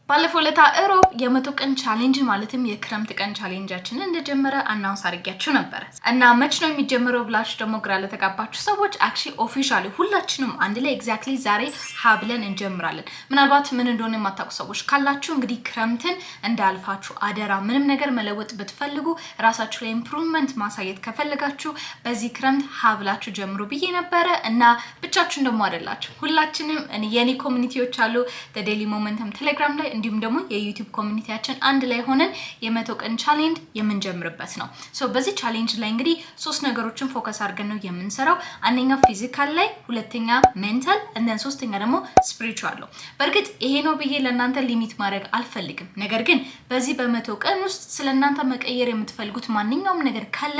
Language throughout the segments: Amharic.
ባለፈው ለታ እሮብ የመቶ ቀን ቻሌንጅ ማለትም የክረምት ቀን ቻሌንጃችንን እንደጀመረ አናውንስ አድርጌያችሁ ነበር እና መች ነው የሚጀምረው ብላችሁ ደግሞ ግራ ለተጋባችሁ ሰዎች አክቹሊ ኦፊሻሊ ሁላችንም አንድ ላይ ኤግዛክትሊ ዛሬ ሀብለን እንጀምራለን። ምናልባት ምን እንደሆነ የማታውቁ ሰዎች ካላችሁ እንግዲህ ክረምትን እንዳልፋችሁ አደራ ምንም ነገር መለወጥ ብትፈልጉ ራሳችሁ ላይ ኢምፕሩቭመንት ማሳየት ከፈለጋችሁ በዚህ ክረምት ሀብላችሁ ጀምሩ ብዬ ነበረ እና ብቻችሁን ደግሞ አይደላችሁ። ሁላችንም የኔ ኮሚኒቲዎች አሉ ዴይሊ ሞመንተም ቴሌግራም ላይ እንዲሁም ደግሞ የዩቲዩብ ኮሚኒቲያችን አንድ ላይ ሆነን የመቶ ቀን ቻሌንጅ የምንጀምርበት ነው። ሶ በዚህ ቻሌንጅ ላይ እንግዲህ ሶስት ነገሮችን ፎከስ አድርገን ነው የምንሰራው። አንደኛ ፊዚካል ላይ፣ ሁለተኛ ሜንታል እና ሶስተኛ ደግሞ ስፒሪቹዋል ነው። በእርግጥ ይሄ ነው ብዬ ለእናንተ ሊሚት ማድረግ አልፈልግም። ነገር ግን በዚህ በመቶ ቀን ውስጥ ስለእናንተ መቀየር የምትፈልጉት ማንኛውም ነገር ካለ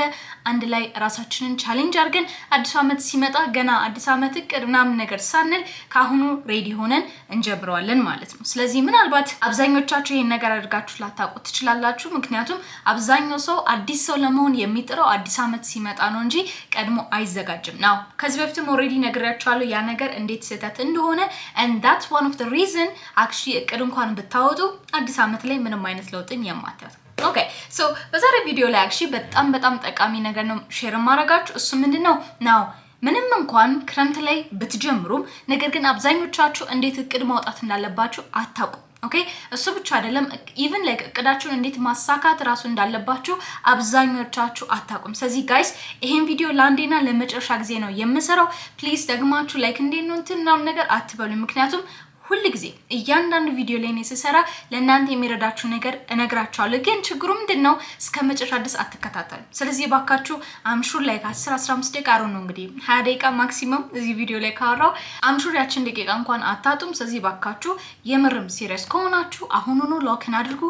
አንድ ላይ ራሳችንን ቻሌንጅ አድርገን አዲስ ዓመት ሲመጣ ገና አዲስ ዓመት እቅድ ምናምን ነገር ሳንል ካሁኑ ሬዲ ሆነን እንጀምረዋለን ማለት ነው። ስለዚህ ምናልባት አብዛኞቻችሁ ይሄን ነገር አድርጋችሁ ላታውቁ ትችላላችሁ። ምክንያቱም አብዛኛው ሰው አዲስ ሰው ለመሆን የሚጥረው አዲስ ዓመት ሲመጣ ነው እንጂ ቀድሞ አይዘጋጅም ነው። ከዚህ በፊትም ኦሬዲ ነግሬያችኋለሁ ያ ነገር እንዴት ስህተት እንደሆነ and that's one of the reason actually እቅድ እንኳን ብታወጡ አዲስ ዓመት ላይ ምንም አይነት ለውጥን የማታዩት። ኦኬ ሶ በዛሬ ቪዲዮ ላይ actually በጣም ጠቃሚ ነገር ነው ሼር ማድረጋችሁ። እሱ ምንድነው ናው ምንም እንኳን ክረምት ላይ ብትጀምሩም ነገር ግን አብዛኞቻችሁ እንዴት እቅድ ማውጣት እንዳለባችሁ አታውቁም። ኦኬ እሱ ብቻ አይደለም ኢቭን ላይክ እቅዳችሁን እንዴት ማሳካት ራሱ እንዳለባችሁ አብዛኞቻችሁ አታውቁም። ስለዚህ ጋይስ ይሄን ቪዲዮ ለአንዴና ለመጨረሻ ጊዜ ነው የምሰራው። ፕሊዝ ደግማችሁ ላይክ እንዴት ነው እንትን ነገር አትበሉ። ምክንያቱም ሁሉ ጊዜ እያንዳንዱ ቪዲዮ ላይ ነሰሰራ ለእናንተ የሚረዳችሁ ነገር እነግራችኋለሁ። ግን ችግሩ ምንድነው እስከ መጨረሻ ድረስ አትከታተሉ። ስለዚህ ባካችሁ አምሹር ላይ 10-15 ደቂቃ ነው እንግዲህ 20 ደቂቃ ማክሲመም እዚህ ቪዲዮ ላይ ካወራው አምሹር ያችን ደቂቃ እንኳን አታጡም። ስለዚህ ባካችሁ የምርም ሲሪየስ ከሆናችሁ አሁኑኑ ሎክን አድርጉ፣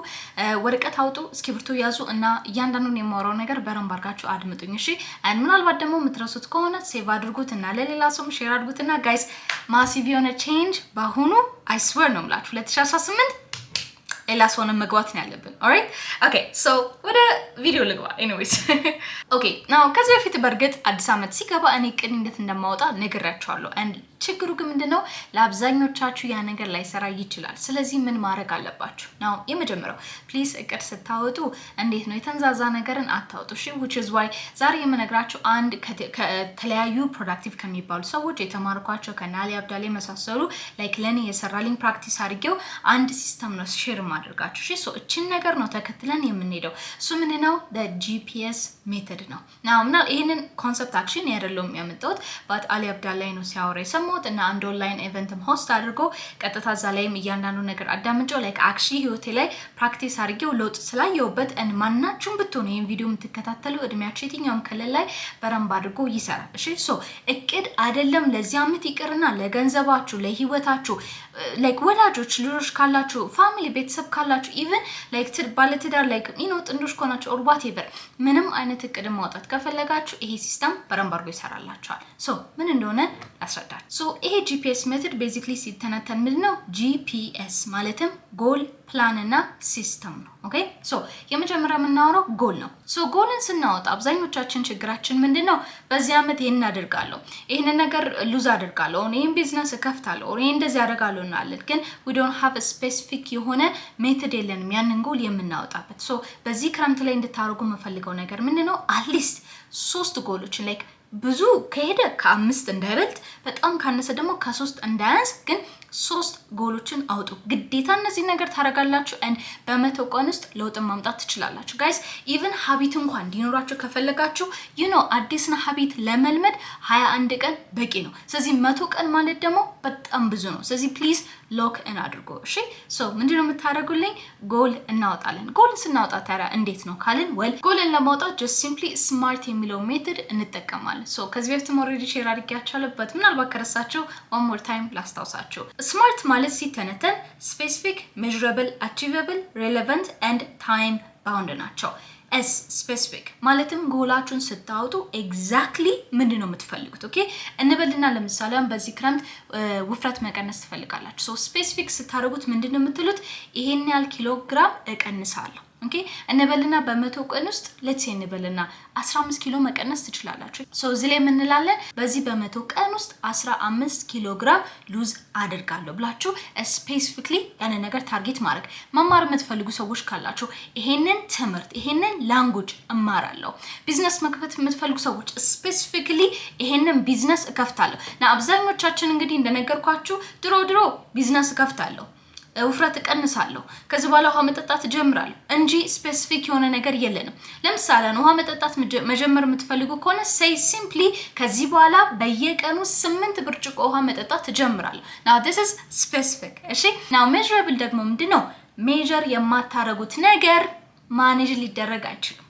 ወረቀት አውጡ፣ እስክሪብቶ ያዙ እና እያንዳንዱን የማወራው ነገር በረንብ አድርጋችሁ አድምጡኝ እሺ። ምናልባት ደግሞ የምትረሱት ከሆነ ሴቭ አድርጉት እና ለሌላ ሰውም ሼር አድርጉትና ጋይስ ማሲቭ የሆነ ቼንጅ ባሁኑ I swear ነው የምላችሁ 2018 ሌላ ሰውን መግባት ነው ያለብን። ኦልራይት ኦኬ ሶ ወደ ቪዲዮ ልግባ። ኤኒዌይስ ኦኬ ናው ከዚህ በፊት በርግጥ አዲስ ዓመት ሲገባ እኔ እቅድ እንዴት እንደማወጣ ነግራችኋለሁ። አንድ ችግሩ ግን ምንድነው ለአብዛኞቻችሁ ያ ነገር ላይሰራ ይችላል። ስለዚህ ምን ማድረግ አለባችሁ ናው የመጀመሪያው ፕሊዝ እቅድ ስታወጡ እንዴት ነው የተንዛዛ ነገርን አታውጡ እሺ። which is why ዛሬ የምነግራችሁ አንድ ከተለያዩ ፕሮዳክቲቭ ከሚባሉ ሰዎች የተማርኳቸው ከናሊ አብዳሌ መሳሰሉ ላይክ ለኔ የሰራልኝ ፕራክቲስ አድርጌው አንድ ሲስተም ነው ሼር ማድረጋችሁ እሺ። ሶ እቺን ነገር ነው ተከትለን የምንሄደው። እሱ ምንድነው the GPS ሜተድ ነው። ናው ምናል ይሄንን ኮንሰፕት አክሽን ያደረለው የሚያመጣው ባት አሊ አብዳሌ ነው ሲያወራ የሰማሁት እና አንድ ኦንላይን ኢቨንትም ሆስት አድርጎ ቀጥታ እዛ ላይም እያንዳንዱ ነገር አዳምጨው ላይክ አክቹሊ ህይወቴ ላይ ፕራክቲስ አድርጌው ለውጥ ስላየውበት and ማናችሁም ብትሆኑ ይሄን ቪዲዮ የምትከታተሉ እድሜያችሁ የትኛውም ክልል ላይ በረንብ አድርጎ ይሰራል እሺ። ሶ እቅድ አይደለም ለዚህ ዓመት ይቅርና ለገንዘባችሁ ለህይወታችሁ ላይክ ወላጆች ልጆች ካላችሁ ፋሚሊ ቤተሰብ ካላችሁ ኢቭን ላይክ ባለትዳር ላይክ ጥንዶች ከሆናችሁ or whatever ምንም አይነት እቅድ ማውጣት ከፈለጋችሁ ይሄ ሲስተም በረንብ አድርጎ ይሰራላችኋል። ሶ ምን እንደሆነ ላስረዳችሁ። ሶ ይሄ GPS ሜተድ ቤዚክሊ ሲተነተን ምንድነው GPS ማለትም ጎል ፕላን እና ሲስተም ነው። ኦኬ ሶ የመጀመሪያ የምናወራው ጎል ነው። ሶ ጎልን ስናወጣ አብዛኞቻችን ችግራችን ምንድነው በዚህ ዓመት ይሄን አደርጋለሁ፣ ይሄን ነገር ሉዝ አደርጋለሁ፣ ይሄን ቢዝነስ እከፍታለሁ፣ ይሄን እንደዚህ አደርጋለሁ እናለን። ግን we don't have a specific የሆነ ሜተድ የለንም ያንን ጎል የምናወጣበት። ሶ በዚህ ክረምት ላይ እንድታደርጉ የምፈልገው ነገር ምንድነው አትሊስት 3 ጎሎችን ላይክ ብዙ ከሄደ ከ5 እንዳይበልጥ በጣም ካነሰ ደግሞ ከ3 እንዳያንስ ግን 3 ጎሎችን አውጡ። ግዴታ እነዚህ ነገር ታረጋላችሁ and በመቶ ቀን ውስጥ ለውጥ ማምጣት ትችላላችሁ ጋይስ። ኢቭን ሀቢት እንኳን እንዲኖራችሁ ከፈለጋችሁ አዲስና ሀቢት ለመልመድ 21 ቀን በቂ ነው። ስለዚህ 100 ቀን ማለት ደግሞ በጣም ብዙ ነው። ስለዚህ ፕሊዝ ሎክ ኢን አድርጎ እሺ። ሶ ምንድነው የምታደርጉልኝ ጎል እናወጣለን። ጎል ስናወጣ ታዲያ እንዴት ነው ካልን ጎልን ለማውጣት just simply smart የሚለው ሜተድ እንጠቀማለን። ሶ ከዚህ በፊት ኦሬዲ ሼር አድርጌያችኋለሁ ምናልባት ከረሳችሁ one more time ላስታውሳችሁ። ስማርት ማለት ሲተነተን specific, measurable, achievable, relevant and time bound ናቸው። as specific ማለትም ጎላችሁን ስታወጡ ኤግዛክትሊ ምንድነው የምትፈልጉት ኦኬ እንበልና ለምሳሌ በዚህ ክረምት ውፍረት መቀነስ ትፈልጋላችሁ። ሶ ስፔሲፊክ ስታደርጉት ምንድነው የምትሉት ይሄን ያህል ኪሎግራም እቀንሳለሁ ኦኬ እንበልና በ100 ቀን ውስጥ let's say እንበልና 15 ኪሎ መቀነስ ትችላላችሁ ሶ እዚህ ላይ ምን እንላለን በዚህ በ100 ቀን ውስጥ 15 ኪሎ ግራም ሉዝ አድርጋለሁ ብላችሁ ስፔሲፊክሊ ያን ነገር ታርጌት ማድረግ መማር የምትፈልጉ ሰዎች ካላችሁ ይሄንን ትምህርት ይሄንን ላንጉዌጅ እማራለሁ ቢዝነስ መክፈት የምትፈልጉ ሰዎች ስፔሲፊክሊ ይሄንን ቢዝነስ እከፍታለሁ ና አብዛኞቻችን እንግዲህ እንደነገርኳችሁ ድሮ ቢዝነስ እከፍታለሁ ውፍረት እቀንሳለሁ ከዚህ በኋላ ውሃ መጠጣት ጀምራለሁ እንጂ ስፔሲፊክ የሆነ ነገር የለንም ለምሳሌ ውሃ መጠጣት መጀመር የምትፈልጉ ከሆነ say simply ከዚህ በኋላ በየቀኑ 8 ብርጭቆ ውሃ መጠጣት ጀምራለሁ now this is specific እሺ now measurable ደግሞ ምንድነው ሜጀር የማታረጉት ነገር ማኔጅ ሊደረግ አይችልም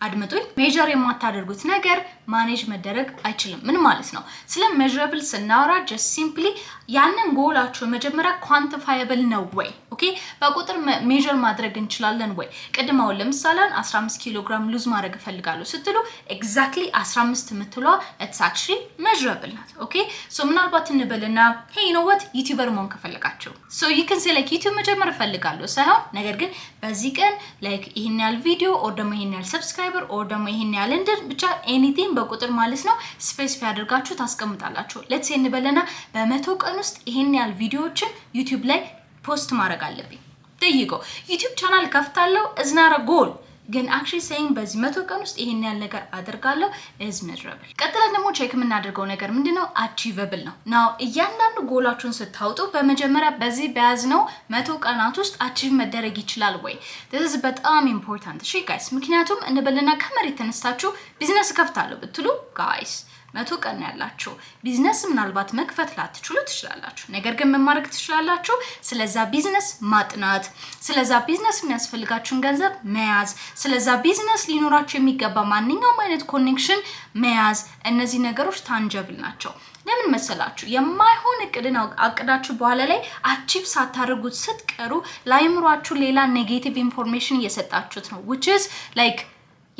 አድምጡኝ ሜጀር የማታደርጉት ነገር ማኔጅ መደረግ አይችልም ምን ማለት ነው ስለ measurable ስናወራ just simply ያንን ጎላችሁ መጀመሪያ quantifiable ነው ወይ ኦኬ በቁጥር ሜጀር ማድረግ እንችላለን ወይ ቅድማው ለምሳሌ 15 ኪሎ ግራም ሉዝ ማድረግ ፈልጋለሁ ስትሉ exactly 15 ምትሏ it's actually measurable ናት ኦኬ ሶ ምናልባት እንበልና hey you know what ዩቲዩበር መሆን ከፈለጋችሁ so you can say like ዩቲዩብ መጀመር ፈልጋለሁ ሳይሆን ነገር ግን በዚህ ቀን like ይሄን ያህል ቪዲዮ or ደግሞ ይሄን ያህል ሰብስክራይበር or ደግሞ ይሄን ያህል ብቻ anything በቁጥር ማለት ነው ስፔሲፋይ አድርጋችሁ ታስቀምጣላችሁ let's say እንበልና በ100 ቀን ውስጥ ይሄን ያህል ቪዲዮዎችን ዩቲዩብ ላይ ፖስት ማድረግ አለብኝ ጠይቆ ዩቲዩብ ቻናል ከፍታለሁ is not a goal ግን actually saying በዚህ 100 ቀን ውስጥ ይሄን ያህል ነገር አደርጋለሁ is measurable ቀጥለን ደግሞ ቼክ የምናደርገው ነገር ምንድነው achievable ነው now እያንዳንዱ ጎላችሁን ስታውጡ በመጀመሪያ በዚህ በያዝነው 100 ቀናት ውስጥ achieve መደረግ ይችላል ወይ this is በጣም important እሺ guys ምክንያቱም እንበልና ከመሬት ተነስታችሁ ቢዝነስ ከፍታለሁ ብትሉ guys 100 ቀን ያላችሁ ቢዝነስ ምናልባት መክፈት ላትችሉ ትችላላችሁ ነገር ግን መማረክ ትችላላችሁ ስለዛ ቢዝነስ ማጥናት ስለዛ ቢዝነስ የሚያስፈልጋችሁን ገንዘብ መያዝ ስለዛ ቢዝነስ ሊኖራችሁ የሚገባ ማንኛውም አይነት ኮኔክሽን መያዝ እነዚህ ነገሮች ታንጀብል ናቸው ለምን መሰላችሁ የማይሆን እቅድን አቅዳችሁ በኋላ ላይ አቺቭ ሳታደርጉት ስትቀሩ ላይምሯችሁ ሌላ ኔጌቲቭ ኢንፎርሜሽን እየሰጣችሁት ነው which is like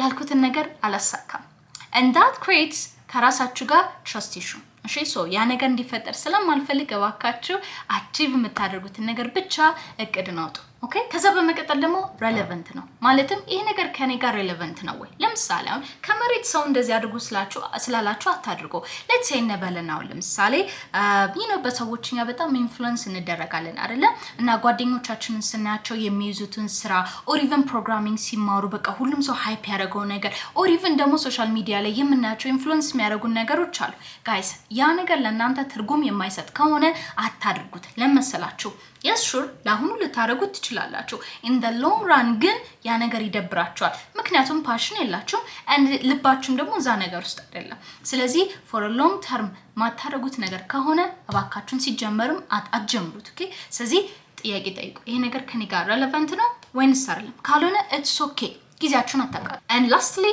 ያልኩትን ነገር አላሳካም and that creates ከራሳችሁ ጋር trust issue እሺ ሶ ያ ነገር እንዲፈጠር ስለማልፈልግ እባካችሁ አቺቭ የምታደርጉትን ነገር ብቻ እቅድን አውጡ ኦኬ ከዛ በመቀጠል ደግሞ relevant ነው ማለትም ይሄ ነገር ከኔ ጋር relevant ነው ወይ ለምሳሌ አሁን ከመሬት ሰው እንደዚህ አድርጉ ስላላችሁ አታድርጉ let's say እንበለናው ለምሳሌ you know በሰዎችኛ በጣም ኢንፍሉዌንስ እንደረጋለን አይደለ እና ጓደኞቻችንን ስናያቸው የሚይዙትን ስራ or even programming ሲማሩ በቃ ሁሉም ሰው ሃይፕ ያደርገው ነገር or even ደግሞ ሶሻል ሚዲያ ላይ የምናያቸው ኢንፍሉዌንስ የሚያደርጉ ነገሮች አሉ guys ያ ነገር ለእናንተ ትርጉም የማይሰጥ ከሆነ አታድርጉት ለምሳላችሁ yes sure ለአሁኑ ልታረጉት ትችላላችሁ in the long run ግን ያ ነገር ይደብራችኋል ምክንያቱም ፓሽን የላችሁም and ልባችሁም ደግሞ እዛ ነገር ውስጥ አይደለም ስለዚህ for a long term ማታረጉት ነገር ከሆነ አባካችሁን ሲጀመርም አትጀምሩት ኦኬ ስለዚህ ጥያቄ ጠይቁ ይሄ ነገር ከኔ ጋር relevant ነው ወይንስ አይደለም ካልሆነ it's okay ጊዜያችሁን አታቃሉ and lastly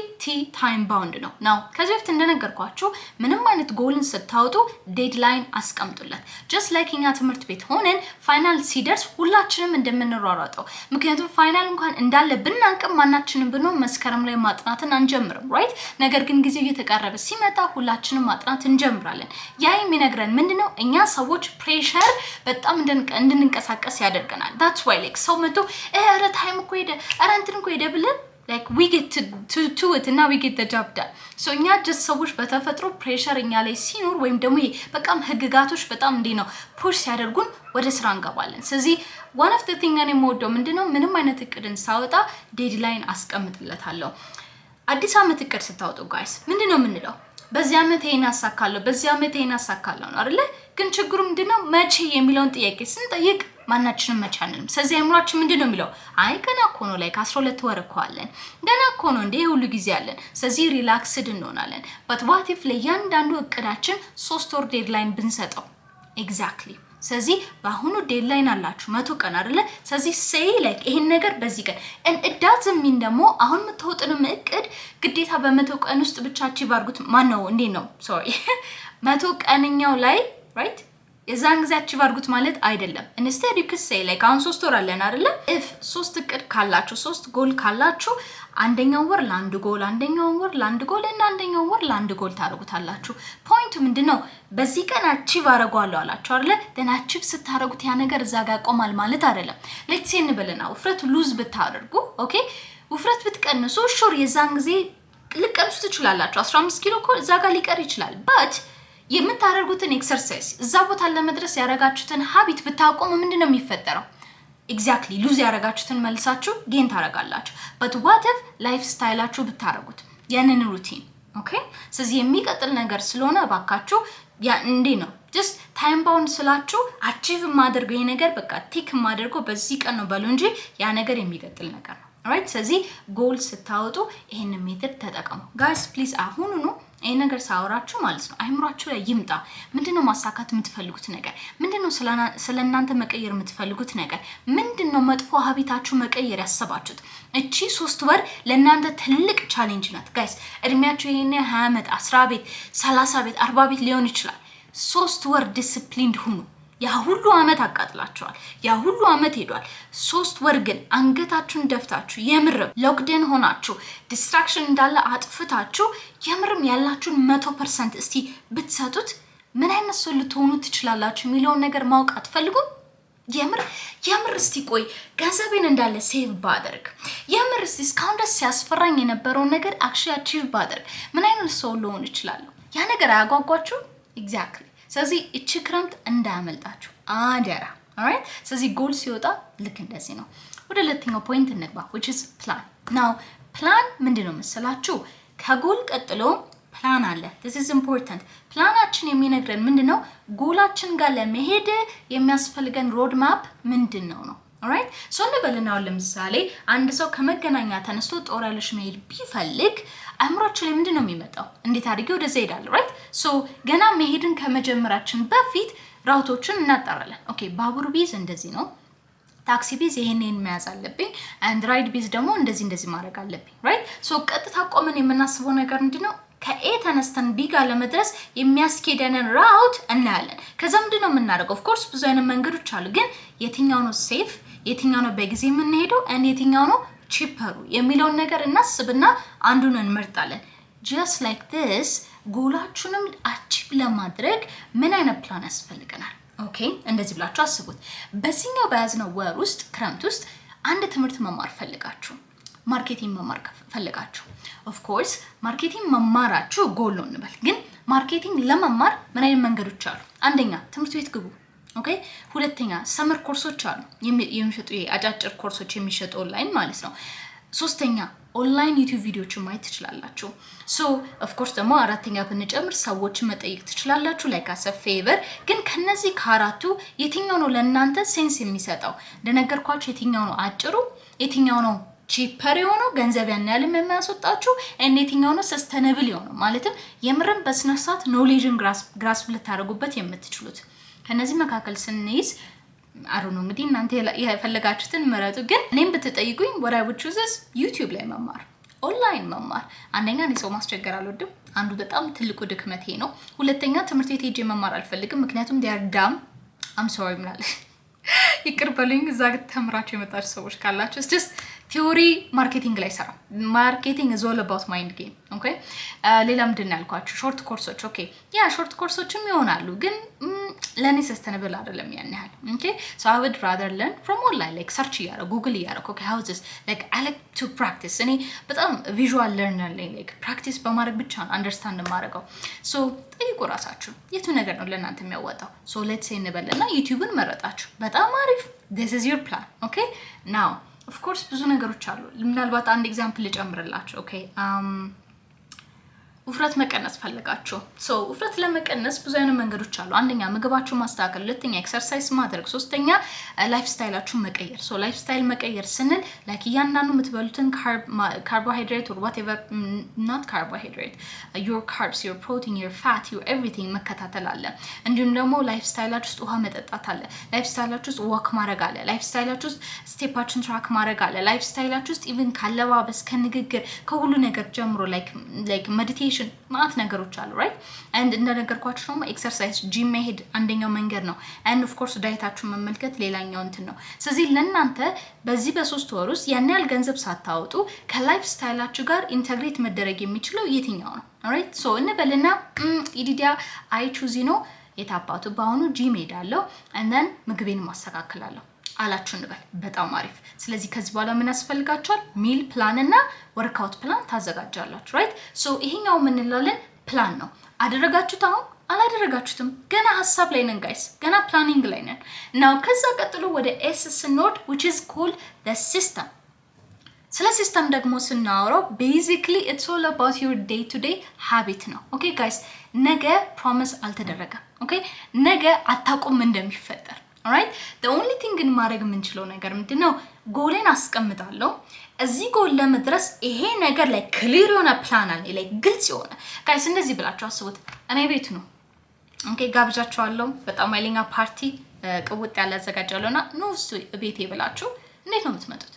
time bound ነው now ከዚህ በፊት እንደነገርኳችሁ ምንም አይነት ጎልን ስታውጡ ዴድላይን አስቀምጡለት just like እኛ ትምህርት ቤት ሆነን ፋይናል ሲደርስ ሁላችንም እንደምንሯሯጠው ምክንያቱም ፋይናል እንኳን እንዳለ ብናንቅም ማናችንም ብንሆን መስከረም ላይ ማጥናትን አንጀምርም right ነገር ግን ጊዜው እየተቃረበ ሲመጣ ሁላችንም ማጥናት እንጀምራለን ያ የሚነግረን ምንድነው እኛ ሰዎች ፕሬሸር በጣም እንድንንቀሳቀስ ያደርገናል that's why like ሰው መጥቶ ኧረ ታይም እኮ ሄደ ኧረ እንትን እኮ ሄደ ብለን like we get to it and now we get the job done so እኛ just ሰዎች በተፈጥሮ ፕሬሸር እኛ ላይ ሲኖር ወይም ደግሞ በቃም ህግጋቶች በጣም እንዴ ነው ፑሽ ሲያደርጉን ወደ ስራ እንገባለን ስለዚህ one of the thing እኔ የምወደው ምንድነው ምንም አይነት እቅድን ሳወጣ ዴድላይን አስቀምጥለታለሁ አዲስ አመት እቅድ ስታወጡ guys ምንድነው የምንለው በዚህ አመት ይሄን አሳካለሁ በዚህ አመት ይሄን አሳካለሁ ነው አይደለ ግን ችግሩ ምንድነው መቼ የሚለውን ጥያቄ ስንጠይቅ ማናችንም መቻልንም ስለዚህ አእምሯችን ምንድነው የሚለው አይ ገና እኮ ነው ላይ 12 ወር እኮ አለን ገና እኮ ነው እንዴ ሁሉ ጊዜ አለን ስለዚህ ሪላክስድ እንሆናለን but what if ለያንዳንዱ እቅዳችን 3 ወር ዴድላይን ብንሰጠው exactly ስለዚህ በአሁኑ ዴድላይን አላችሁ 100 ቀን አይደለ ስለዚህ say like ይሄን ነገር በዚህ ቀን and it doesn't mean ደግሞ አሁን የምትወጥነው እቅድ ግዴታ በ100 ቀን ውስጥ ብቻ አቺቭ አድርጉት ማን ነው እንዴ ነው sorry 100 ቀንኛው ላይ right የዛን ጊዜ አቺቭ አድርጉት ማለት አይደለም። ኢንስቴድ ዩ ኩድ ሴይ ላይክ አሁን 3 ወር አለን አይደለ? ኢፍ 3 እቅድ ካላችሁ 3 ጎል ካላችሁ አንደኛው ወር ለ1 ጎል፣ አንደኛው ወር ለ1 ጎል እና አንደኛው ወር ለ1 ጎል ታደርጉታላችሁ። ፖይንቱ ምንድነው? በዚህ ቀን አቺቭ አደርጋለሁ አላችሁ አይደለ? ደን አቺቭ ስታደርጉት ያ ነገር እዛ ጋር ቆማል ማለት አይደለም። ሌትስ ሴ እንበልና ውፍረት ሉዝ ብታደርጉ ኦኬ፣ ውፍረት ብትቀንሱ ሹር የዛን ጊዜ ልቀንሱ ትችላላችሁ። 15 ኪሎ እኮ እዛ ጋር ሊቀር ይችላል። በት የምታደርጉትን ኤክሰርሳይዝ እዛ ቦታ ለመድረስ ያረጋችሁትን ሀቢት ብታቆሙ ምንድነው የሚፈጠረው? ኤግዛክትሊ ሉዝ ያረጋችሁትን መልሳችሁ ጌን ታረጋላችሁ። በት ዋት ኢፍ ላይፍ ስታይላችሁ ብታረጉት ያንን ሩቲን ኦኬ። ስለዚህ የሚቀጥል ነገር ስለሆነ ባካችሁ ያ እንዴ ነው ጀስት ታይም ባውንድ ስላችሁ አቺቭ ማድረግ ይሄ ነገር በቃ ቲክ ማድረግ በዚህ ቀን ነው በሉ እንጂ ያ ነገር የሚቀጥል ነገር ነው። ኦልራይት። ስለዚህ ጎል ስታወጡ ይሄን ሜተድ ተጠቀሙ ጋይስ ፕሊዝ። አሁኑኑ ይሄ ነገር ሳወራችሁ ማለት ነው አይምሯችሁ ላይ ይምጣ። ምንድነው ማሳካት የምትፈልጉት ነገር? ምንድነው ስለናንተ መቀየር የምትፈልጉት ነገር? ምንድነው መጥፎ ሀቢታችሁ መቀየር ያሰባችሁት? እቺ 3 ወር ለናንተ ትልቅ ቻሌንጅ ናት ጋይስ። እድሜያችሁ ይሄን 20 ዓመት 10 ቤት 30 ቤት 40 ቤት ሊሆን ይችላል። 3 ወር ዲሲፕሊንድ ሁኑ። ያ ሁሉ አመት አቃጥላችኋል። ያ ሁሉ አመት ሄዷል። 3 ወር ግን አንገታችሁን ደፍታችሁ የምርም ሎክዳውን ሆናችሁ ዲስትራክሽን እንዳለ አጥፍታችሁ የምርም ያላችሁን 100% እስቲ ብትሰጡት ምን አይነት ሰው ልትሆኑ ትችላላችሁ የሚለውን ነገር ማወቅ አትፈልጉም? የምር እስቲ ቆይ ገንዘቤን እንዳለ ሴቭ ባደርግ፣ የምር እስቲ እስካሁን ደስ ሲያስፈራኝ የነበረውን ነገር አክቹዋሊ አቺቭ ባደርግ ምን አይነት ሰው ልሆን እችላለሁ? ያ ነገር አያጓጓችሁ? ኤግዛክትሊ። ስለዚህ እቺ ክረምት እንዳያመልጣችሁ አደራ። ኦልራይት። ስለዚህ ጎል ሲወጣ ልክ እንደዚህ ነው። ወደ ሁለተኛው ፖይንት እንግባ which is plan. now plan ምንድነው መሰላችሁ? ከጎል ቀጥሎ ፕላን አለ። this is important. ፕላናችን የሚነግረን ምንድነው? ጎላችን ጋር ለመሄድ የሚያስፈልገን ሮድ ማፕ ምንድነው ነው። ኦልራይት። ሶ እንበልና ለምሳሌ አንድ ሰው ከመገናኛ ተነስቶ ጦር ኃይሎች መሄድ ቢፈልግ አእምሮአችን ላይ ምንድነው የሚመጣው? እንዴት አድርጌ ወደዛ ሄዳለሁ? ራይት። ሶ ገና መሄድን ከመጀመራችን በፊት ራውቶችን እናጣራለን። ኦኬ ባቡር ቢዝ እንደዚህ ነው፣ ታክሲ ቢዝ ይሄንን መያዝ አለብኝ፣ አንድ ራይድ ቢዝ ደግሞ እንደዚህ ማድረግ አለብኝ። ራይት። ሶ ቀጥታ ቆመን የምናስበው ነገር ምንድነው? ከኤ ተነስተን ቢ ጋር ለመድረስ የሚያስኬደንን ራውት እናያለን። ከዛ ምንድነው የምናደርገው? ኦፍ ኮርስ ብዙ አይነት መንገዶች አሉ፣ ግን የትኛው ነው ሴፍ፣ የትኛው ነው በጊዜ የምንሄደው፣ and የትኛው ነው ቺፐሩ የሚለውን ነገር እናስብና አንዱን እንመርጣለን። just like this ጎላችሁንም አቺቭ ለማድረግ ምን አይነት ፕላን ያስፈልገናል? ኦኬ እንደዚህ ብላችሁ አስቡት። በዚህኛው በያዝነው ወር ውስጥ ክረምት ውስጥ አንድ ትምህርት መማር ፈልጋችሁ፣ ማርኬቲንግ መማር ፈልጋችሁ፣ ኦፍ ኮርስ ማርኬቲንግ መማራችሁ ጎል ነው እንበል። ግን ማርኬቲንግ ለመማር ምን አይነት መንገዶች አሉ? አንደኛ ትምህርት ቤት ግቡ። ኦኬ። ሁለተኛ ሰመር ኮርሶች አሉ የሚሸጡ አጫጭር ኮርሶች የሚሸጡ ኦንላይን ማለት ነው። ሶስተኛ ኦንላይን ዩቲዩብ ቪዲዮዎችን ማየት ትችላላችሁ። ሶ ኦፍ ኮርስ ደግሞ አራተኛ ብንጨምር ሰዎችን መጠየቅ ትችላላችሁ ላይክ አሰ ፌቨር። ግን ከነዚህ ከአራቱ የትኛው ነው ለእናንተ ሴንስ የሚሰጠው? እንደነገርኳችሁ የትኛው ነው አጭሩ፣ የትኛው ነው ቺፐር የሆነው ገንዘብ ያን ያህልም የሚያስወጣችሁ፣ እና የትኛው ነው ሰስተነብል የሆነው ማለትም የምርም በስነሳት ኖሌጅን ግራስፕ ልታደርጉበት የምትችሉት? ከነዚህ መካከል ስንይዝ አሩ ነው እንግዲህ እናንተ የፈለጋችሁትን ምረጡ። ግን እኔም ብትጠይቁኝ what I would choose is ዩቲዩብ ላይ መማር፣ ኦንላይን መማር። አንደኛ እኔ ሰው ማስቸገር አልወድም፣ አንዱ በጣም ትልቁ ድክመቴ ነው። ሁለተኛ ትምህርት ቤት ሄጄ መማር አልፈልግም፣ ምክንያቱም they are dumb. I'm sorry ምናለ ይቅር በሉኝ። እዛ ተምራችሁ የመጣችሁ ሰዎች ካላችሁ it's just ቲዮሪ ማርኬቲንግ ላይ ሰራ። ማርኬቲንግ is all about mind game. ኦኬ ሌላ ምንድን ያልኳችሁ ሾርት ኮርሶች። ኦኬ ያ ሾርት ኮርሶችም ይሆናሉ፣ ግን ለኔ ሰስተነብል አይደለም ያን ያህል። ኦኬ so I would rather learn from online like search ያረ ጉግል ያረ okay how is this like I like to practice። እኔ በጣም ቪዥዋል ለርነር like ፕራክቲስ በማድረግ ብቻ ነው አንደርስታንድ ማድረገው። so ጠይቁ ራሳችሁ የቱ ነገር ነው ለእናንተ የሚያወጣው። so let's say እንበልና ዩቲዩብን መረጣችሁ፣ በጣም አሪፍ this is your plan. okay now of course ብዙ ነገሮች አሉ። ምናልባት አንድ ኤግዛምፕል ልጨምርላችሁ። ኦኬ ውፍረት መቀነስ ፈልጋችሁ ሶ ውፍረት ለመቀነስ ብዙ አይነት መንገዶች አሉ። አንደኛ ምግባችሁን ማስተካከል፣ ሁለተኛ ኤክሰርሳይዝ ማድረግ፣ ሶስተኛ ላይፍ ስታይላችሁን መቀየር። ሶ ላይፍ ስታይል መቀየር ስንል ላይክ እያንዳንዱ የምትበሉትን ካርቦሃይድሬት or whatever not carbohydrate your carbs your protein your fat your everything መከታተል አለ። እንዲሁም ደግሞ ላይፍ ስታይላችሁ ውስጥ ውሃ መጠጣት አለ። ላይፍ ስታይላችሁ ውስጥ ወክ ማድረግ አለ። ላይፍ ስታይላችሁ ውስጥ ስቴፓችሁን ትራክ ማድረግ አለ። ላይፍ ስታይላችሁ ውስጥ ኢቭን ካለባበስ ከንግግር ከሁሉ ነገር ጀምሮ ላይክ ሜዲቴሽን ኒውትሪሽን ማለት ነገሮች አሉ ራይት and እንደነገርኳችሁ ደግሞ ኤክሰርሳይዝ ጂም መሄድ አንደኛው መንገድ ነው and of course ዳይታችሁን መመልከት ሌላኛው እንትን ነው ስለዚህ ለእናንተ በዚህ በ3 ወር ውስጥ ያን ያህል ገንዘብ ሳታወጡ ከላይፍ ስታይላችሁ ጋር ኢንተግሬት መደረግ የሚችለው የትኛው ነው ራይት ሶ እንበልና ኢዲዲያ አይ ቹዚ ነው የታባቱ በአሁኑ ጂም ሄዳለሁ and then ምግቤን ማስተካከላለሁ አላችሁ እንበል በጣም አሪፍ ስለዚህ ከዚህ በኋላ ምን ያስፈልጋችኋል ሚል ፕላን እና ወርክአውት ፕላን ታዘጋጃላችሁ ራይት ሶ ይሄኛው ምን እንላለን ፕላን ነው አደረጋችሁት አሁን አላደረጋችሁትም ገና ሐሳብ ላይ ነን ጋይስ ገና ፕላኒንግ ላይ ነን ናው ከዛ ቀጥሎ ወደ ኤስ ስንወርድ which is called the system ስለ ሲስተም ደግሞ ስናወራው basically it's all about your day to day habit ነው ኦኬ ጋይስ ነገ ፕሮሚስ አልተደረገም ኦኬ ነገ አታውቁም እንደሚፈጠር alright the only thing ግን ማድረግ የምንችለው ነገር ምንድነው ጎልን አስቀምጣለሁ እዚህ ጎል ለመድረስ ይሄ ነገር ላይ ክሊር የሆነ ፕላን አለ ላይ ግልጽ የሆነ ጋይስ እንደዚህ ብላችሁ አስቡት እኔ ቤት ነው ኦኬ ጋብዣችኋለሁ በጣም ኃይለኛ ፓርቲ ቅውጥ ያለ አዘጋጃለሁና ኑ ቤቴ ብላችሁ እንዴት ነው የምትመጡት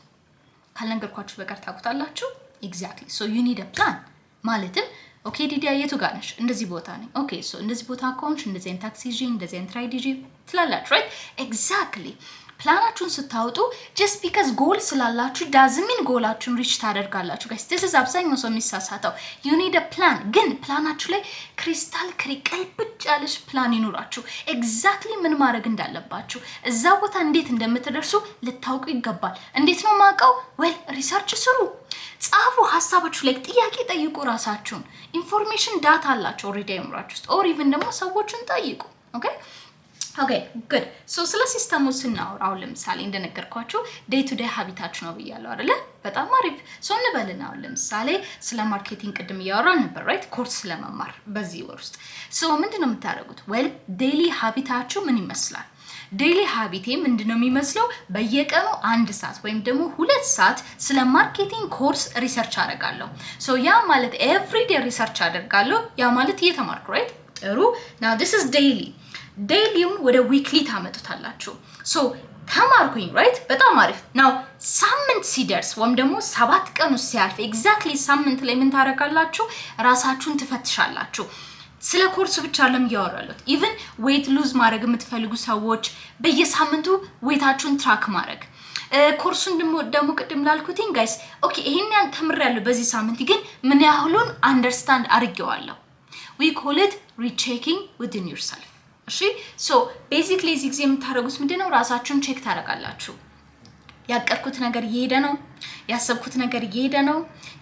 ካልነገርኳችሁ በቀር ታውቁታላችሁ exactly so you need a plan ማለትም ኦኬ ዲዲያ የቱ ጋር ነሽ እንደዚህ ቦታ ነኝ ኦኬ ሶ እንደዚህ ቦታ ኮንሽ እንደዚህ ታክሲ ጂ እንደዚህ ትራይ ዲጂ ትላላችሁ ራይት ኤግዛክትሊ ፕላናችሁን ስታውጡ just because goal ስላላችሁ doesn't mean ጎላችሁን ሪች ታደርጋላችሁ guys this is አብዛኛው ሰው የሚሳሳተው you need a plan ግን ፕላናችሁ ላይ ክሪስታል ቅልብጭ ያለሽ ፕላን ይኑራችሁ ኤግዛክትሊ ምን ማድረግ እንዳለባችሁ እዛ ቦታ እንዴት እንደምትደርሱ ልታውቁ ይገባል እንዴት ነው ማውቀው well ሪሰርች ስሩ ጻፉ ሐሳባችሁ ላይ ጥያቄ ጠይቁ ራሳችሁን ኢንፎርሜሽን ዳታ አላችሁ ኦሬዲ አይምራችሁ or even ደግሞ ሰዎችን ጠይቁ okay good so ስለ ሲስተሙ ስናወራው ለምሳሌ እንደነገርኳችሁ ዴይ ቱ ዴይ ሃቢታችሁ ነው ብያለሁ አይደለ በጣም አሪፍ so እንበልና ለምሳሌ ስለ ማርኬቲንግ ቅድም ያወራን ነበር ራይት ኮርስ ለመማር በዚህ ወር ውስጥ so ምንድነው የምታደርጉት well ዴይሊ ሃቢታችሁ ምን ይመስላል ዴይሊ ሃቢቴ ምንድነው የሚመስለው በየቀኑ 1 ሰዓት ወይም ደግሞ 2 ሰዓት ስለ ማርኬቲንግ ኮርስ ሪሰርች አደርጋለሁ so ያ ማለት ኤቭሪ ዴይ ሪሰርች አደርጋለሁ ያ ማለት እየተማርኩ ራይት ጥሩ now this is daily ዴይሊውን ወደ ዊክሊ ታመጡታላችሁ so ተማርኩኝ ራይት በጣም አሪፍ now ሳምንት ሲደርስ ወይም ደግሞ 7 ቀኑ ሲያልፍ ኤግዛክትሊ ሳምንት ላይ ምን ታረጋላችሁ ራሳችሁን ትፈትሻላችሁ ስለ ኮርስ ብቻ ለም ያወራሉት even weight lose ማድረግ የምትፈልጉ ሰዎች በየሳምንቱ ዌታችሁን ትራክ ማድረግ ኮርሱን ደግሞ ቅድም ላልኩትኝ ጋይስ ኦኬ ይሄን ተምሬያለሁ በዚህ ሳምንት ግን ምን ያህሉን አንደርስታንድ አድርጌዋለሁ we call it rechecking within yourself እሺ so basically እዚህ ጊዜ የምታደርጉት ምንድነው ራሳችሁን ቼክ ታደርጋላችሁ ያቀርኩት ነገር እየሄደ ነው ያሰብኩት ነገር እየሄደ ነው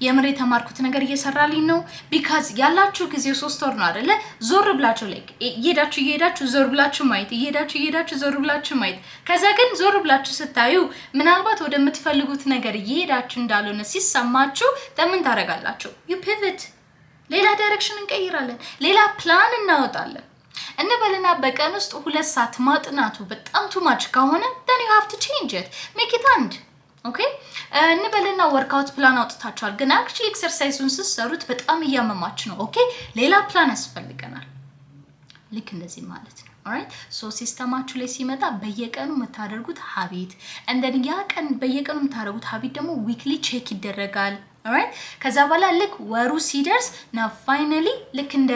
የምሬ ተማርኩት ነገር እየሰራልኝ ነው because ያላችሁ ጊዜ 3 ወር ነው አይደለ ዞር ብላችሁ ላይ እየሄዳችሁ ዞር ብላችሁ ማየት እየሄዳችሁ ዞር ብላችሁ ማየት ከዛ ግን ዞር ብላችሁ ስታዩ ምናልባት ወደምትፈልጉት ነገር እየሄዳችሁ እንዳልሆነ ሲሰማችሁ ለምን ታረጋላችሁ you pivot ሌላ ዳይሬክሽን እንቀይራለን ሌላ ፕላን እናወጣለን እንበልና በቀን ውስጥ 2 ሰዓት ማጥናቱ በጣም too much ከሆነ then you have to change it make it and okay እንበልና ወርክአውት ፕላን አውጥታችኋል ግን actually ኤክሰርሳይዙን ስትሰሩት በጣም እያመማች ነው okay ሌላ ፕላን ያስፈልገናል ልክ እንደዚህ ማለት ነው alright so ሲስተማችሁ ላይ ሲመጣ በየቀኑ የምታደርጉት ሀቢት and then ያ ቀን በየቀኑ የምታደርጉት ሀቢት ደግሞ weekly check ይደረጋል alright ከዛ በኋላ ልክ ወሩ ሲደርስ now finally ልክ እንደ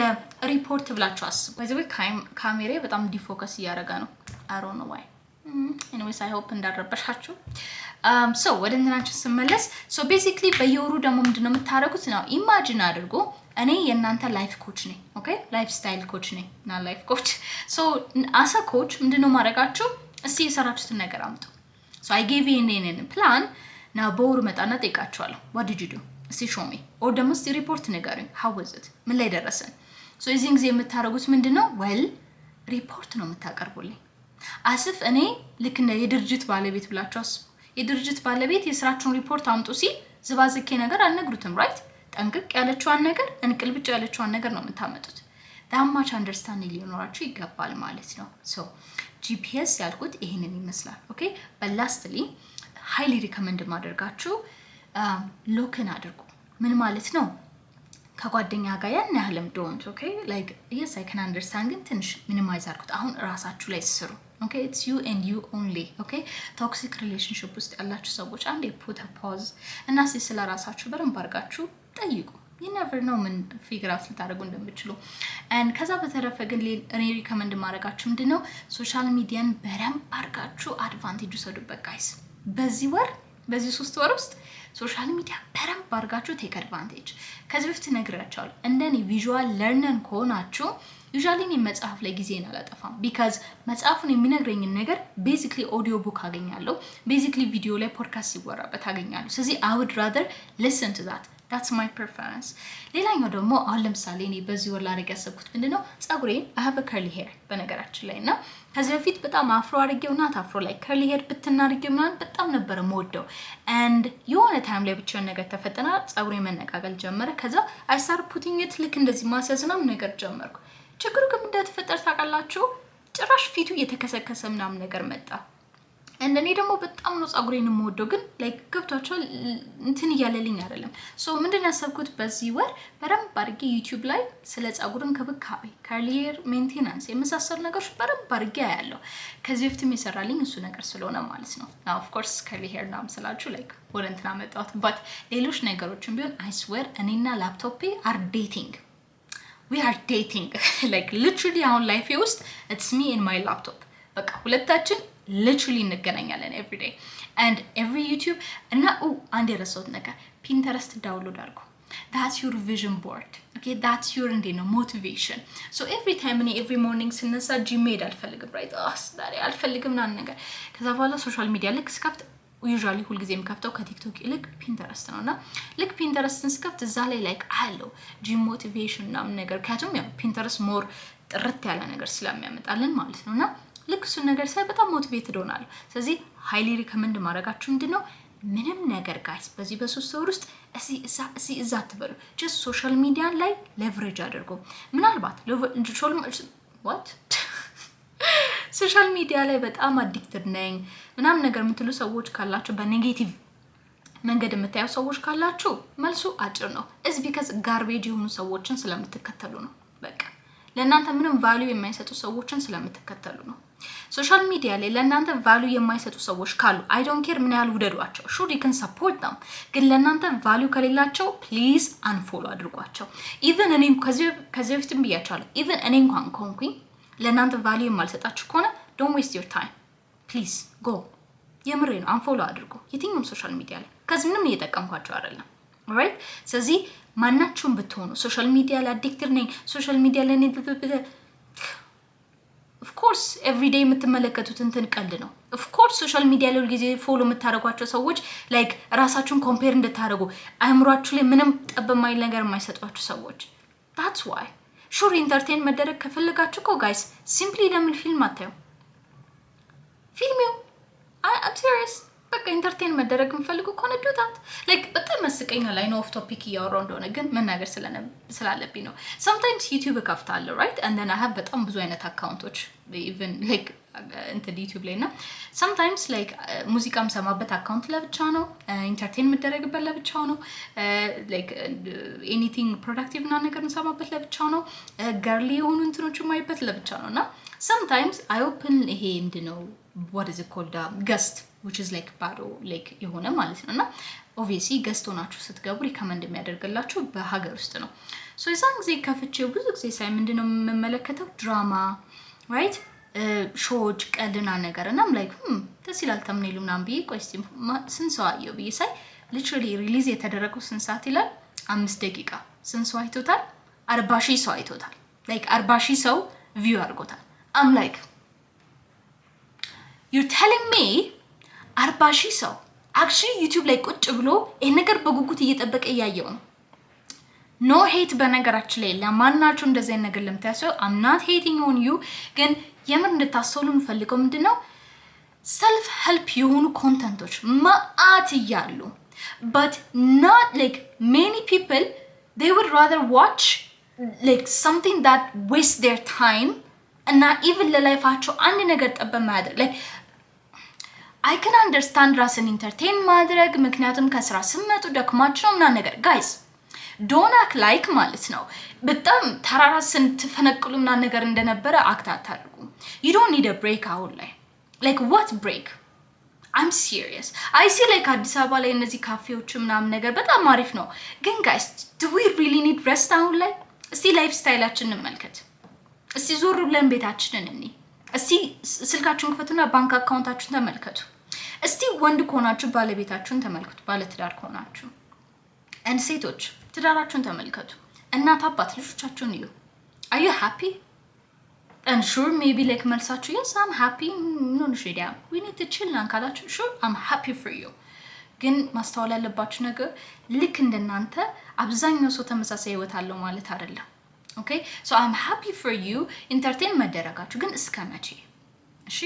ሪፖርት ብላችሁ አስቡ by the way ካሜራ በጣም ዲፎከስ ያደረጋ ነው I don't know why anyways I hope እንዳረበሻችሁ so ወደ እንትናችን ስመለስ so basically በየወሩ ደግሞ ምንድነው የምታደርጉት ነው ኢማጂን አድርጎ እኔ የእናንተ ላይፍ ኮች ነኝ okay ላይፍ ስታይል ኮች ነኝ ና ላይፍ ኮች so as a coach ምንድነው ማድረጋችሁ እስቲ የሰራችሁትን ነገር አምጡ so I gave you an plan now በወሩ መጣና ጠይቃችኋለሁ what did you do እስቲ show me or ደግሞ እስቲ ሪፖርት ንገሩኝ how was it ምን ላይ ደረሰን so እዚህ ጊዜ የምታደርጉት ምንድነው well ሪፖርት ነው የምታቀርቡልኝ አስፍ እኔ ልክ እንደ የድርጅት ባለቤት ብላችሁ አስቡ የድርጅት ባለቤት የስራችሁን ሪፖርት አምጡ ሲል ዝባዝኬ ነገር አልነግሩትም ራይት ጠንቅቅ ያለችዋን ነገር እንቅልብጭ ያለችዋን ነገር ነው የምታመጡት that much understanding ሊኖራችሁ ይገባል ማለት ነው so GPS ያልኩት ይሄንን ይመስላል okay but lastly highly recommend ማድረጋችሁ ሎክን አድርጉ ምን ማለት ነው ከጓደኛ ጋር ያን ያህልም don't okay like yes I can understand ግን ትንሽ ሚኒማይዝ አድርጉት አሁን ራሳችሁ ላይ ስሩ okay it's you and you only okay toxic relationship ውስጥ ያላችሁ ሰዎች አንዴ put a pause እና ስለ ራሳችሁ በደንብ አድርጋችሁ ጠይቁ you never know ምን ፊግር አውት ልታደርጉ እንደምትችሉ። and ከዛ በተረፈ ግን እኔ ሪከመንድ ማድረጋችሁ ምንድነው ሶሻል ሚዲያን በደንብ አድርጋችሁ አድቫንቴጅ ውሰዱበት ጋይስ። በዚህ 3 ወር ውስጥ ሶሻል ሚዲያ በደንብ አድርጋችሁ ቴክ አድቫንቴጅ። ከዚህ በፊት ነግራችኋለሁ እንደኔ ቪዥዋል ለርነር ከሆናችሁ ዩዥዋሊ እኔ መጽሐፍ ላይ ጊዜን አላጠፋም ቢካዝ መጽሐፉን የሚነግረኝን ነገር ቤዚክሊ ኦዲዮ ቡክ አገኛለሁ፣ ቤዚክሊ ቪዲዮ ላይ ፖድካስት ሲወራበት አገኛለሁ። ስለዚህ I would rather listen to that. That's my preference. ሌላኛው ደግሞ አሁን ለምሳሌ እኔ በዚህ ወር ላደርግ ያሰብኩት ምንድነው ፀጉሬን I have a curly hair በነገራችን ላይ እና ከዚህ በፊት በጣም አፍሮ አድርጌው ናት አፍሮ ላይ curly hair ብትናርጌው ምናምን በጣም ነበር የምወደው and የሆነ ታይም ላይ ብቻ ነገር ተፈጠና ፀጉሬ መነቃቀል ጀመረ። ከዛ I started putting it ልክ እንደዚህ ማስያዝናም ነገር ጀመርኩ። ችግሩ ግን እንደተፈጠረ ታውቃላችሁ ጭራሽ ፊቱ እየተከሰከሰ ምናምን ነገር መጣ። እንደኔ ደግሞ በጣም ነው ፀጉሬን የምወደው ግን ላይክ ገብቷቸው እንትን እያለልኝ አይደለም። ሶ ምንድነው ያሰብኩት በዚህ ወር በደንብ አድርጌ ዩቲዩብ ላይ ስለ ፀጉር እንክብካቤ curly hair maintenance የመሳሰሉ ነገሮች በደንብ አድርጌ አያለሁ። ከዚህ በፊትም የሰራልኝ እሱ ነገር ስለሆነ ማለት ነው። now of course curly hair ናም ስላችሁ ላይክ ወደ እንትና መጣሁት but ሌሎች ነገሮችም ቢሆን I swear እኔና ላፕቶፔ are dating. We are dating like literally on life ውስጥ it's me and my laptop በቃ ሁለታችን literally እንገናኛለን every day and every YouTube እና አንድ የረሳሁት ነገር Pinterest ዳውንሎድ አድርጉ። that's your vision board okay that's your motivation. so every time እኔ every morning ስነሳ ጂም መሄድ አልፈልግም right ዛሬ አልፈልግም ምናምን ነገር ከዛ በኋላ ሶሻል ሚዲያ ልክ ስከፍት usually ሁልጊዜም ከፍተው ከቲክቶክ ይልቅ ፒንተረስት ነውና ልክ ፒንተረስትን ስከፍት እዛ ላይ ላይክ አለው ጂም ሞቲቬሽን ምናምን ነገር ካቱም ያው ፒንተረስት ሞር ጥርት ያለ ነገር ስለሚያመጣልን ማለት ነውና ልክ እሱን ነገር ሳይ በጣም ሞቲቬትድ ሆናለሁ። ስለዚህ ሃይሊ ሪከመንድ ማድረጋችሁ ምንድነው ምንም ነገር ጋይስ በዚህ በሶስት ወር ውስጥ እዛ አትበሉ። just ሶሻል ሚዲያ ላይ ሌቨሬጅ አድርጉ። ምናልባት ሶሻል ሚዲያ ላይ በጣም አዲክትድ ነኝ ምናምን ነገር የምትሉ ሰዎች ካላችሁ በኔጌቲቭ መንገድ የምታዩ ሰዎች ካላችሁ መልሱ አጭር ነው። it's because garbage የሆኑ ሰዎችን ስለምትከተሉ ነው። በቃ ለእናንተ ምንም ቫልዩ የማይሰጡ ሰዎችን ስለምትከተሉ ነው። ሶሻል ሚዲያ ላይ ለእናንተ ቫልዩ የማይሰጡ ሰዎች ካሉ I don't care ምን ያህል ውደዷቸው sure you can support them ግን ለእናንተ ቫልዩ ከሌላቸው please unfollow አድርጓቸው። even እኔ ከዚህ በፊትም ብያቸዋለሁ even እኔ እንኳን ኮንኩኝ ለእናንተ ቫልዩ የማልሰጣችሁ ከሆነ don't waste your time please go የምሬ ነው unfollow አድርጉ የትኛውም ሶሻል ሚዲያ ላይ ከዚህ ምንም እየጠቀምኳቸው አይደለም alright። ስለዚህ ማናችሁም ብትሆኑ ሶሻል ሚዲያ ላይ አዲክትድ ነኝ ሶሻል ሚዲያ ላይ of course every day የምትመለከቱት እንትን ቀልድ ነው። of course ሶሻል ሚዲያ ላይ ሁልጊዜ ፎሎ የምታደርጓቸው ሰዎች ላይክ ራሳችሁን ኮምፔር እንድታደርጉ አይምሯችሁ ላይ ምንም ጠብ የማይል ነገር የማይሰጧችሁ ሰዎች that's why ሹር ኢንተርቴን መደረግ ከፈለጋችሁ እኮ ጋይስ ሲምፕሊ ለምን ፊልም አታዩ ፊልሚው I'm serious በቃ ኢንተርቴን መደረግ እንፈልጉ ከሆነ do that like በጣም መስቀኛል ላይ ነው ኦፍ ቶፒክ እያወራው እንደሆነ ግን መናገር ስላለብኝ ነው። sometimes YouTube ከፍታለሁ right and then I have በጣም ብዙ አይነት አካውንቶች even like እንትን YouTube ላይ እና sometimes like ሙዚቃም ሰማበት አካውንት ለብቻ ነው ኢንተርቴን መደረግበት ለብቻ ነው like anything productive እና ነገር እንሰማበት ለብቻ ነው girly የሆኑ እንትኖች ማይበት ለብቻ ነውና sometimes I open ይሄ ምንድነው what is it called guest which is like ባዶ like የሆነ ማለት ነውና obviously guest ሆናችሁ ስትገቡ ሪከመንድ የሚያደርግላችሁ በሀገር ውስጥ ነው። so የዛን ጊዜ ከፍቼው ብዙ ጊዜ ሳይ ምንድነው የምመለከተው ድራማ right ሾዎች ቀልድና ነገርና like ደስ ይላል ተምኔሉ ምናምን ብዬ ቆይ እስቲ ስንት ሰው አየው ብዬ ሳይ literally ሪሊዝ የተደረገው ስንት ሰዓት ይላል 5 ደቂቃ ስንት ሰው አይቶታል 40,000 ሰው አይቶታል like 40,000 ሰው ቪው አድርጎታል። I'm like you're telling me 40,000 ሰው actually YouTube ላይ ቁጭ ብሎ ይሄ ነገር በጉጉት እየጠበቀ ያያየው ነው። no hate በነገራችን ላይ ለማናችሁ እንደዚህ አይነት ነገር ለምታስበው I'm not hating on you ግን የምን እንድታስተውሉ የምፈልገው ምንድነው self help የሆኑ ኮንተንቶች ማአት ይያሉ but not like many people they would rather watch like something that waste their time and not even ለላይፋቸው አንድ ነገር ጠበ ማድረግ like I can understand ራስን ኢንተርቴን ማድረግ ምክንያቱም ከስራ ስመጡ ደክማችሁ ነው ነገር guys don't act like ማለት ነው በጣም ተራራስን ተፈነቅሉና ነገር እንደነበረ አክት አታድርጉ። you don't need a break out like what break I'm serious. I see like አዲስ አበባ ላይ እነዚህ ካፌዎች ምናምን ነገር በጣም አሪፍ ነው። ግን guys, do we really need rest አሁን ላይ? እስቲ ላይፍ ስታይላችንን እንመልከት። እስቲ ዞር ብለን ቤታችንን እንይ። እስቲ ስልካችሁን ክፈቱና ባንክ አካውንታችሁን ተመልከቱ። እስቲ ወንድ ከሆናችሁ ባለቤታችሁን ተመልከቱ፣ ባለትዳር ከሆናችሁ። and ሴቶች ትዳራችሁን ተመልከቱ። እናት አባት ልጆቻችሁን እዩ። Are you happy? And sure, maybe like መልሳችሁ yes, I'm happy. No, we need to chill now ካላችሁ sure, I'm happy for you. ግን ማስተዋል ያለባችሁ ነገር ልክ እንደናንተ አብዛኛው ሰው ተመሳሳይ ህይወት አለው ማለት አይደለም። Okay? So I'm happy for you. Entertain መደረጋችሁ ግን እስከ መቼ? እሺ?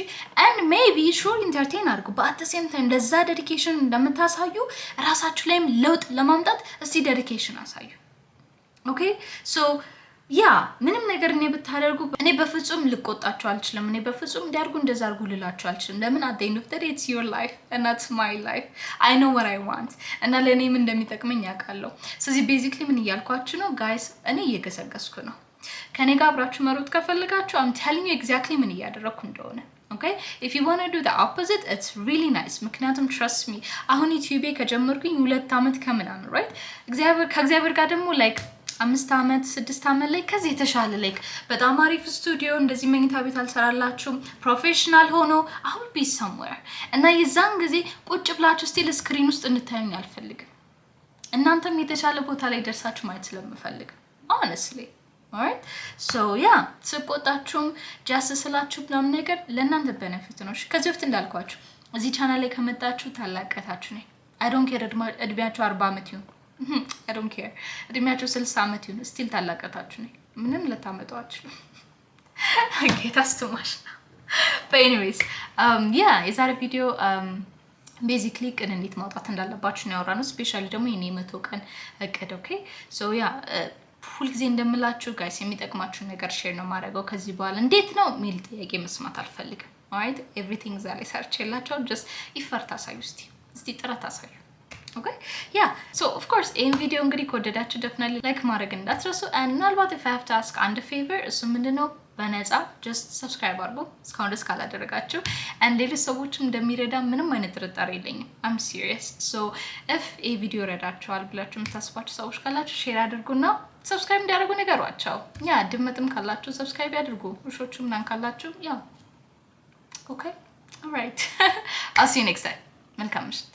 And maybe sure entertain አድርጉ, but at the same time ለዛ dedication እንደምታሳዩ ራሳችሁ ላይም ለውጥ ለማምጣት እስቲ dedication አሳዩ። Okay? So ያ ምንም ነገር እኔ ብታደርጉ እኔ በፍጹም ልቆጣችሁ አልችልም። እኔ በፍጹም እንዲያርጉ እንደዛ አርጉ ልላችሁ አልችልም። ለምን at the end of the day it's your life and that's my life. I know what I want እና ለኔም እንደሚጠቅመኝ ያውቃለሁ። ስለዚህ basically ምን እያልኳችሁ ነው guys? እኔ እየገሰገስኩ ነው። ከኔ ጋር አብራችሁ መሮጥ ከፈልጋችሁ I'm telling you exactly ምን እያደረኩ እንደሆነ። Okay? If you want to do the opposite, it's really nice. ምክንያቱም trust me አሁን ዩቲዩብ ከጀመርኩኝ 2 አመት ከምናምን right? ከእግዚአብሔር ጋር ደግሞ like 5 አመት 6 አመት ላይ ከዚህ የተሻለ ላይክ በጣም አሪፍ ስቱዲዮ እንደዚህ መኝታ ቤት አልሰራላችሁም ፕሮፌሽናል ሆኖ አሁን be somewhere እና የዛን ጊዜ ቁጭ ብላችሁ ስቲል ስክሪን ውስጥ እንታዩኝ አልፈልግም። እናንተም የተሻለ ቦታ ላይ ደርሳችሁ ማየት ስለምፈልግ honestly. alright? So yeah, ስቆጣችሁም ጃስ ስላችሁ ምናምን ነገር ለእናንተ ቤኔፊት ነው። ከዚህ በፊት እንዳልኳችሁ እዚህ ቻናል ላይ ከመጣችሁ ታላቀታችሁ ነኝ። I don't care እድሜያችሁ 40 አመት ይሁን I don't care. እድሜያችሁ 60 አመት ይሁን ስቲል ታላቀታችሁ ነኝ። ምንም ልታመጣው አትችሉም። ጌታስ ተማሽ ነው። But anyways, yeah, የዛሬ ቪዲዮ basically ቀን እንዴት ማውጣት እንዳለባችሁ ነው ያወራነው። ስፔሻሊ ደግሞ የኔ 100 ቀን እቅድ okay? So yeah, ሁልጊዜ እንደምላችሁ ጋይስ የሚጠቅማችሁ ነገር ሼር ነው ማድረገው። ከዚህ በኋላ እንዴት ነው ሚል ጥያቄ መስማት አልፈልግም። alright? Everything ዛሬ ሰርቼላችሁ just effort አሳዩ እስቲ ጥረት አሳዩ። Okay? Yeah. So of course, in video እንግዲህ ከወደዳችሁ definitely like ማድረግ እንዳትረሱ and ምናልባት if I have to ask አንድ favor እሱ ምንድነው በነፃ just subscribe አድርጉ እስካሁን ድረስ ካላደረጋችሁ and ሌሎች ሰዎችም እንደሚረዳ ምንም አይነት ጥርጣሬ የለኝም። I'm serious. So if a video ረዳችኋል ብላችሁ የምታስባችሁ ሰዎች ካላችሁ share አድርጉና subscribe እንዲያደርጉ ንገሯቸው። ያ ድመጥም ካላችሁ subscribe ያድርጉ። ውሾችም ምናምን ካላችሁ ያ Okay? All right. I'll see you next time. መልካም ምሽት።